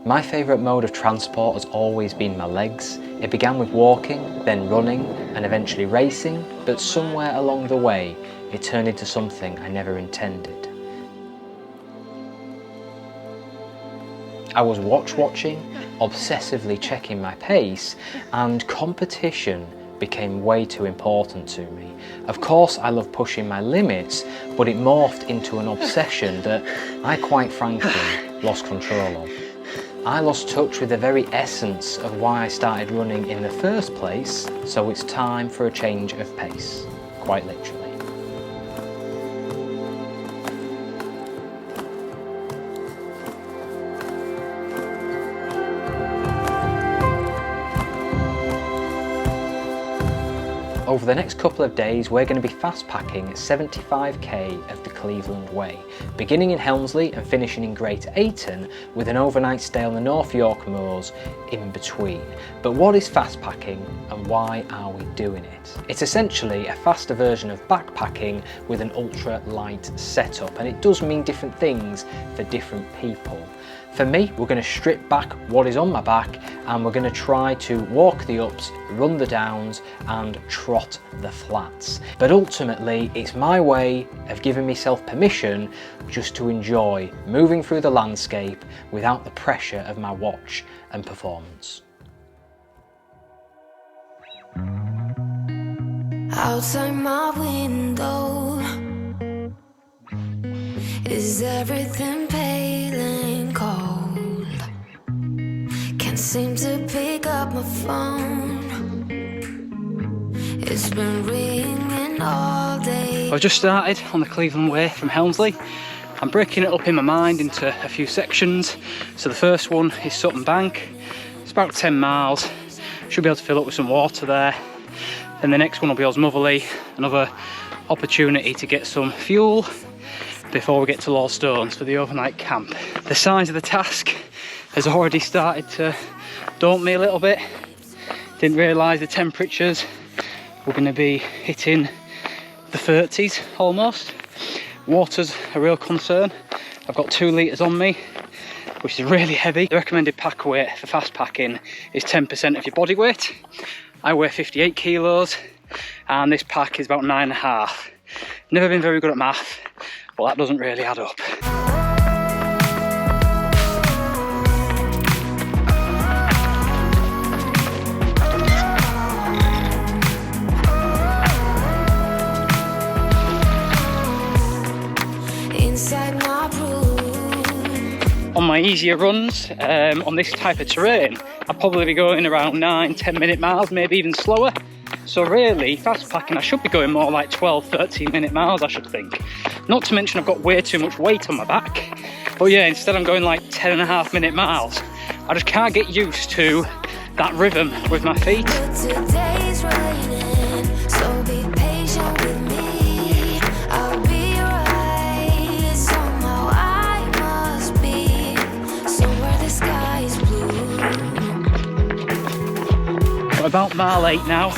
My favourite mode of transport has always been my legs. It began with walking, then running, and eventually racing, but somewhere along the way, it turned into something I never intended. I was watching, obsessively checking my pace, and competition became way too important to me. Of course I love pushing my limits, but it morphed into an obsession that I quite frankly lost control of. I lost touch with the very essence of why I started running in the first place, so it's time for a change of pace, quite literally. Over the next couple of days, we're going to be fast packing 75k of the Cleveland Way, beginning in Helmsley and finishing in Great Ayton, with an overnight stay on the North York Moors in between. But what is fast packing and why are we doing it? It's essentially a faster version of backpacking with an ultra light setup, and it does mean different things for different people. For me, we're going to strip back what is on my back and we're going to try to walk the ups, run the downs and trot the flats. But ultimately, it's my way of giving myself permission just to enjoy moving through the landscape without the pressure of my watch and performance. Outside my window, is everything pale and cold? Can't seem to pick up my phone. It's been ringing all day. I've just started on the Cleveland Way from Helmsley. I'm breaking it up in my mind into a few sections. So the first one is Sutton Bank. It's about 10 miles. Should be able to fill up with some water there. Then the next one will be Osmotherley, another opportunity to get some fuel before we get to Wainstones for the overnight camp. The size of the task has already started to daunt me a little bit. Didn't realise the temperatures were going to be hitting the 30s almost. Water's a real concern. I've got 2 litres on me, which is really heavy. The recommended pack weight for fast packing is 10% of your body weight. I weigh 58 kilos and this pack is about 9.5. Never been very good at math, but that doesn't really add up. Inside my room. On my easier runs, on this type of terrain, I'll probably be going around 9-10 minute miles, maybe even slower. So really, fast packing, I should be going more like 12-13 minute miles, I should think. Not to mention I've got way too much weight on my back. But yeah, instead I'm going like 10.5 minute miles. I just can't get used to that rhythm with my feet. But today's raining, so be patient with me. I'll be right. Somehow I must be somewhere the sky is blue. We're about mile 8 now,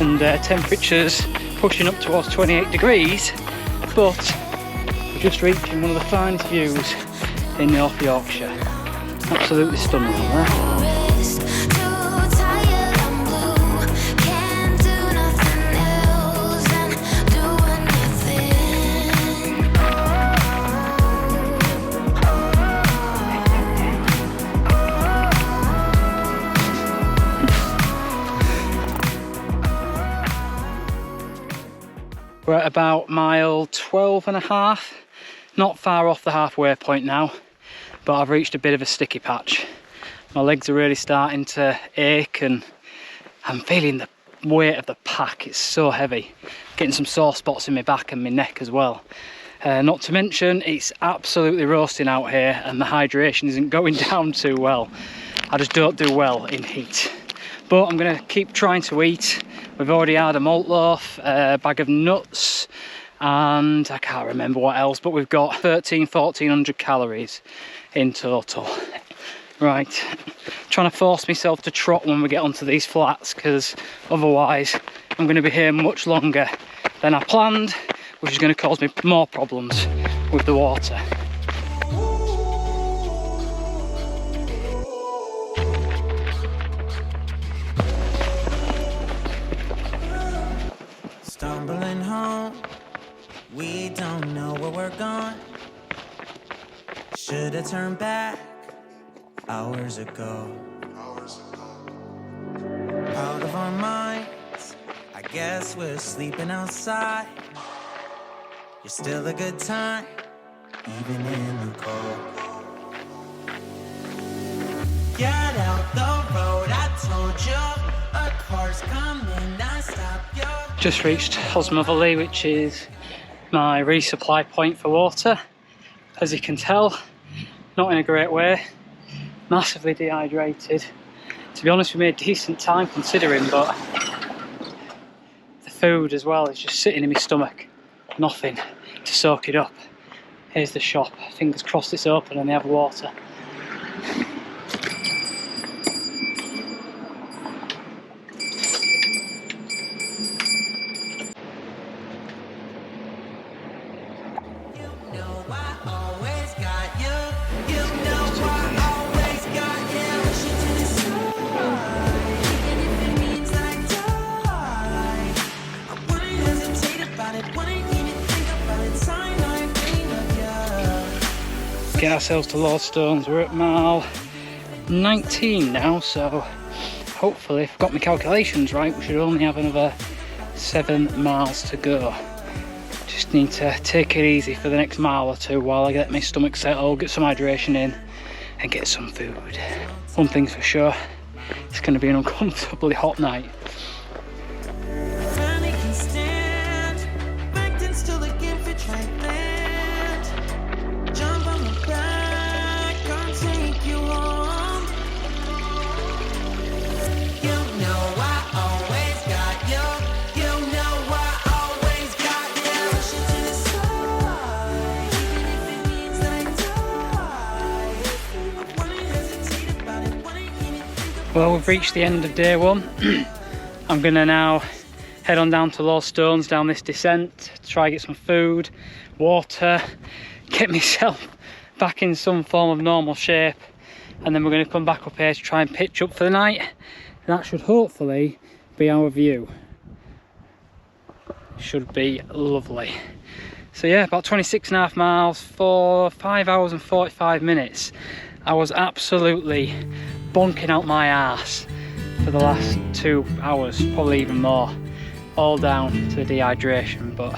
and temperatures pushing up towards 28 degrees, but we're just reaching one of the finest views in North Yorkshire. Absolutely stunning out there. Wrist too tired, I'm blue. Can't do nothing else than doing nothing. We're at about mile 12.5, not far off the halfway point now, but I've reached a bit of a sticky patch. My legs are really starting to ache and I'm feeling the weight of the pack. It's so heavy. Getting some sore spots in my back and my neck as well. Not to mention it's absolutely roasting out here and the hydration isn't going down too well. I just don't do well in heat. But I'm going to keep trying to eat. We've already had a malt loaf, a bag of nuts, and I can't remember what else, but we've got 1400 calories in total. Right, trying to force myself to trot when we get onto these flats, because otherwise I'm going to be here much longer than I planned, which is going to cause me more problems with the water. We don't know where we're going. Should've turned back hours ago. Out of our minds, I guess we're sleeping outside. You're still a good time, even in the cold. Get out the road, I told you. A car's coming, I stopped you. Just reached Osmotherley, which is my resupply point for water. As you can tell, not in a great way. Massively dehydrated. To be honest, we made decent time considering, but the food as well is just sitting in my stomach. Nothing to soak it up. Here's the shop. Fingers crossed it's open and they have water. Get ourselves to Wainstones. We're at mile 19 now, so hopefully, if I've got my calculations right, we should only have another 7 miles to go. Just need to take it easy for the next mile or two while I get my stomach settled, get some hydration in and get some food. One thing's for sure, it's going to be an uncomfortably hot night. Well, we've reached the end of day one. I'm gonna now head on down to Wainstones, down this descent, try and get some food, water, get myself back in some form of normal shape, and then we're gonna come back up here to try and pitch up for the night. And that should hopefully be our view. Should be lovely. So yeah, about 26.5 miles for 5 hours and 45 minutes. I was absolutely bonking out my arse for the last 2 hours, probably even more, all down to dehydration. But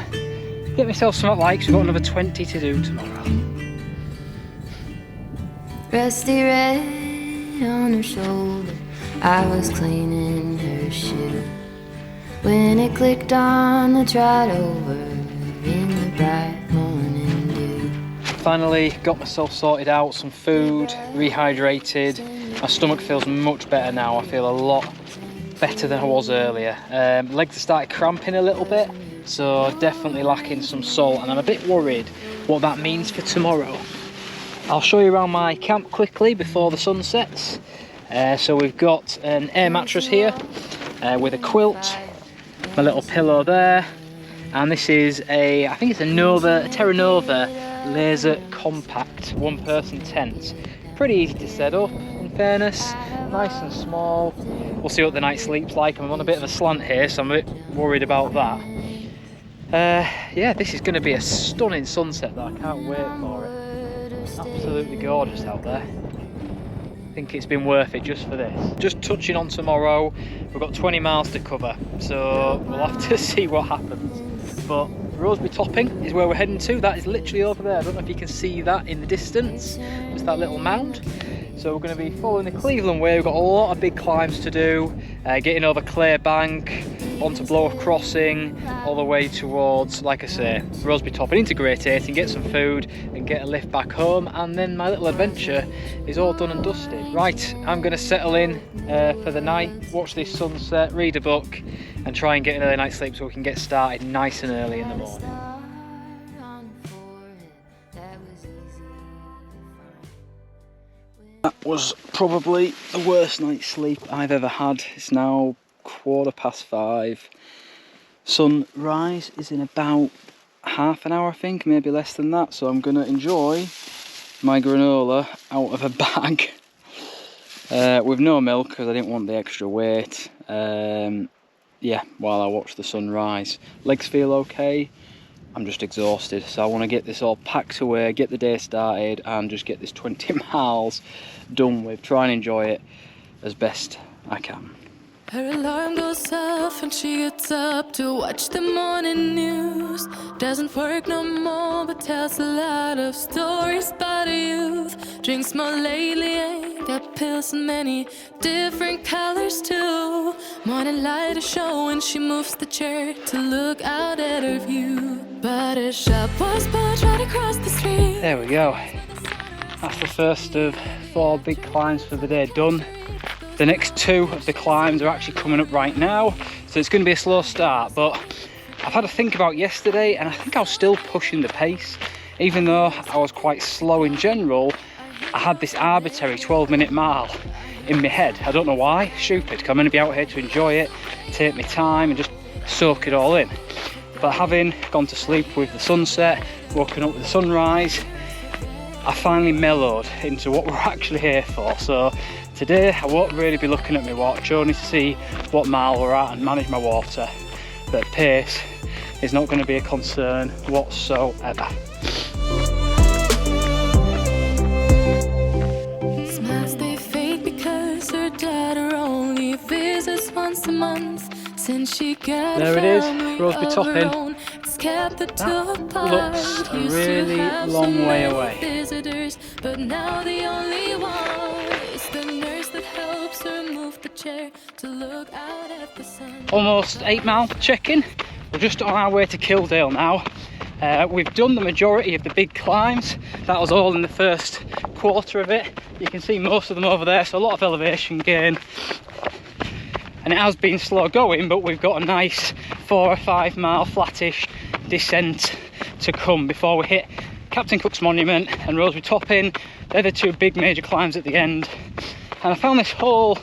get myself some likes. We've got another 20 to do tomorrow. Rusty red on her shoulder, I was cleaning her shoe when it clicked on the trot over in the bright morning dew. Finally got myself sorted out, some food, rehydrated. My stomach feels much better now. I feel a lot better than I was earlier. Legs have started cramping a little bit, so definitely lacking some salt, and I'm a bit worried what that means for tomorrow. I'll show you around my camp quickly before the sun sets. So we've got an air mattress here with a quilt, my little pillow there, and this is I think it's a Terra Nova laser compact 1-person tent. Pretty easy to set up, in fairness, nice and small. We'll see what the night sleep's like. I'm on a bit of a slant here, so I'm a bit worried about that. Yeah, this is going to be a stunning sunset though. I can't wait for it. Absolutely gorgeous out there. I think it's been worth it just for this. Just touching on tomorrow, we've got 20 miles to cover, so we'll have to see what happens. But Roseberry topping is where we're heading to. That is literally over there. I don't know if you can see that in the distance. It's that little mound. So we're going to be following the Cleveland Way. We've got a lot of big climbs to do. Getting over Clare Bank, onto Blower Crossing, all the way towards, like I say, Roseberry topping into Great Ayton, get some food and get a lift back home, and then my little adventure is all done and dusted. Right, I'm going to settle in for the night, watch this sunset, read a book and try and get an early night's sleep so we can get started nice and early in the morning. That was probably the worst night's sleep I've ever had. It's now 5:15. Sunrise is in about half an hour, I think, maybe less than that. So I'm going to enjoy my granola out of a bag with no milk because I didn't want the extra weight. Yeah, while I watch the sunrise. Legs feel okay. I'm just exhausted, so I want to get this all packed away, get the day started, and just get this 20 miles done with. Try and enjoy it as best I can. Her alarm goes off and she gets up to watch the morning news. Doesn't work no more, but tells a lot of stories about her youth. Drinks more lately, ain't got pills in many different colors too. Morning light is showing, she moves the chair to look out at her view. But her shop was built right across the street. There we go. That's the first of 4 big climbs for the day done. The next 2 of the climbs are actually coming up right now, so it's going to be a slow start, but I've had to think about yesterday and I think I was still pushing the pace. Even though I was quite slow in general, I had this arbitrary 12-minute mile in my head. I don't know why, stupid, 'cause I'm going to be out here to enjoy it, take my time and just soak it all in. But having gone to sleep with the sunset, woken up with the sunrise, I finally mellowed into what we're actually here for. So today I won't really be looking at my watch, only to see what mile we're at and manage my water. But pace is not going to be a concern whatsoever. Smiles they fade because her daughter only visits once a month. Since she got There it is, family Roseberry of top her in. own, it's kept the two apart. Looks a Used to really have long some way loyal away. visitors, but now the only one is the nurse that helps her move the chair to look out at the sun. Almost 8 mile check-in. We're just on our way to Kildale now. We've done the majority of the big climbs. That was all in the first quarter of it. You can see most of them over there, so a lot of elevation gain. And it has been slow going, but we've got a nice 4 or 5 mile flattish descent to come before we hit Captain Cook's Monument and Roseberry Top Inn. They're the 2 big major climbs at the end. And I found this whole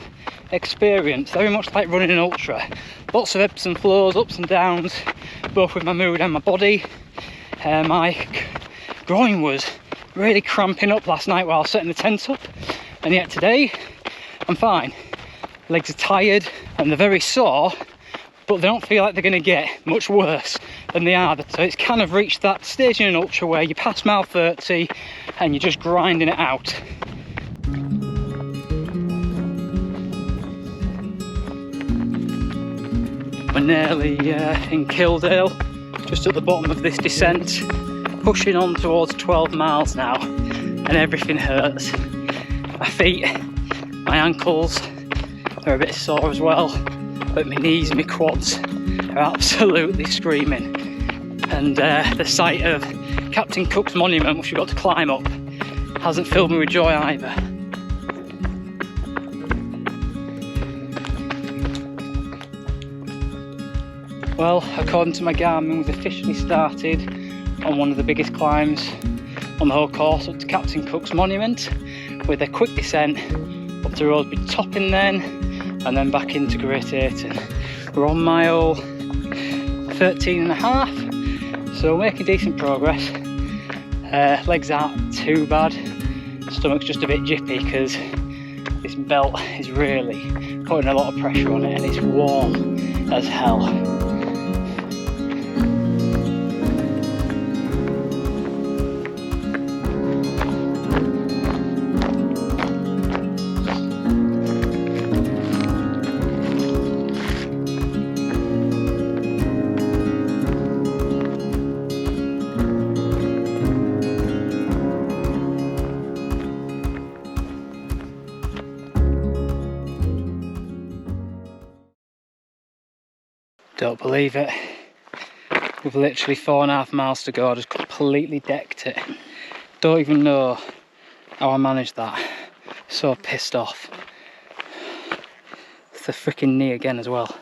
experience very much like running an ultra. Lots of ebbs and flows, ups and downs, both with my mood and my body. My groin was really cramping up last night while setting the tent up, and yet today I'm fine. Legs are tired and they're very sore, but they don't feel like they're going to get much worse than they are. So it's kind of reached that stage in an ultra where you pass mile 30 and you're just grinding it out. We're nearly in Kildale, just at the bottom of this descent, pushing on towards 12 miles now, and everything hurts. My feet, my ankles, they're a bit sore as well, but my knees and my quads are absolutely screaming. And the sight of Captain Cook's Monument, which we've got to climb up, hasn't filled me with joy either. Well, according to my Garmin, we've officially started on one of the biggest climbs on the whole course up to Captain Cook's Monument, with a quick descent up to Roseberry Top Inn and then back into Great Ayton. We're on mile 13 and a half, so making decent progress. Legs aren't too bad, stomach's just a bit jippy because this belt is really putting a lot of pressure on it and it's warm as hell. Don't believe it. We've literally 4.5 miles to go. I just completely decked it. Don't even know how I managed that. So pissed off. It's the freaking knee again as well.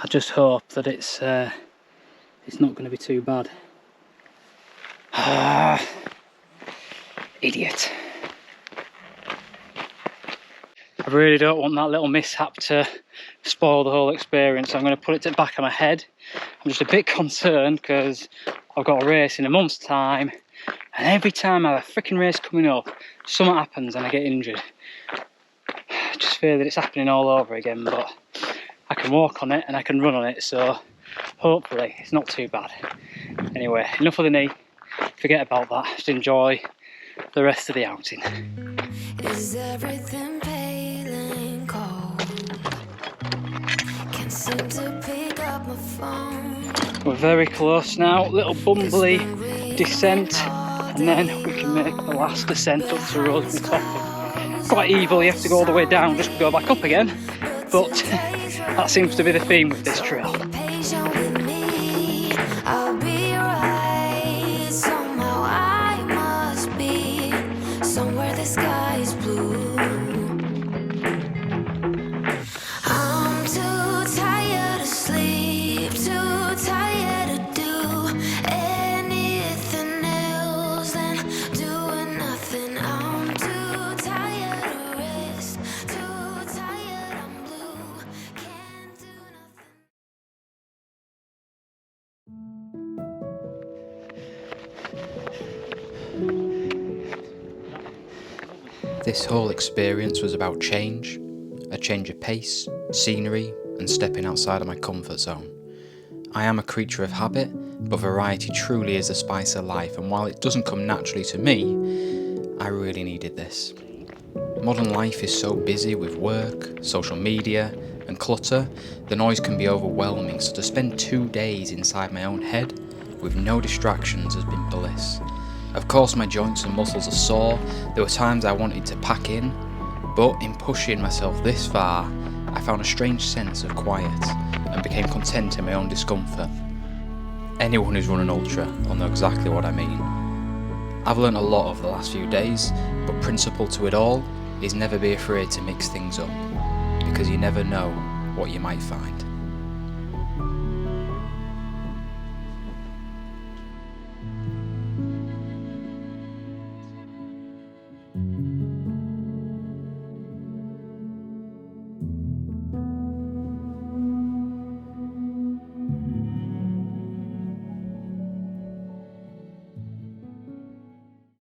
I just hope that it's not going to be too bad. Idiot. I really don't want that little mishap to spoil the whole experience. I'm going to put it to the back of my head. I'm just a bit concerned because I've got a race in a month's time, and every time I have a freaking race coming up, something happens and I get injured. I just fear that it's happening all over again, but I can walk on it and I can run on it, so hopefully it's not too bad. Anyway, enough of the knee. Forget about that. Just enjoy the rest of the outing. Is everything pale and cold? Can't seem to pick up my phone. We're very close now. Little bumbly descent, and then we can make the last descent up to Roseberry top. Quite evil, you have to go all the way down just to go back up again, but that seems to be the theme with this trail. Patient with me, I'll be right. Somehow I must be somewhere the sky is blue. I'm too tired to sleep, too tired to do anything else than doing nothing. I'm too tired to rest, too tired, I'm blue, can't do nothing. This whole experience was about change, a change of pace, scenery, and stepping outside of my comfort zone. I am a creature of habit, but variety truly is the spice of life, and while it doesn't come naturally to me, I really needed this. Modern life is so busy with work, social media, and clutter, the noise can be overwhelming, so to spend 2 days inside my own head with no distractions has been bliss. Of course my joints and muscles are sore, there were times I wanted to pack in, but in pushing myself this far, I found a strange sense of quiet and became content in my own discomfort. Anyone who's run an ultra will know exactly what I mean. I've learnt a lot over the last few days, but principle to it all is never be afraid to mix things up, because you never know what you might find.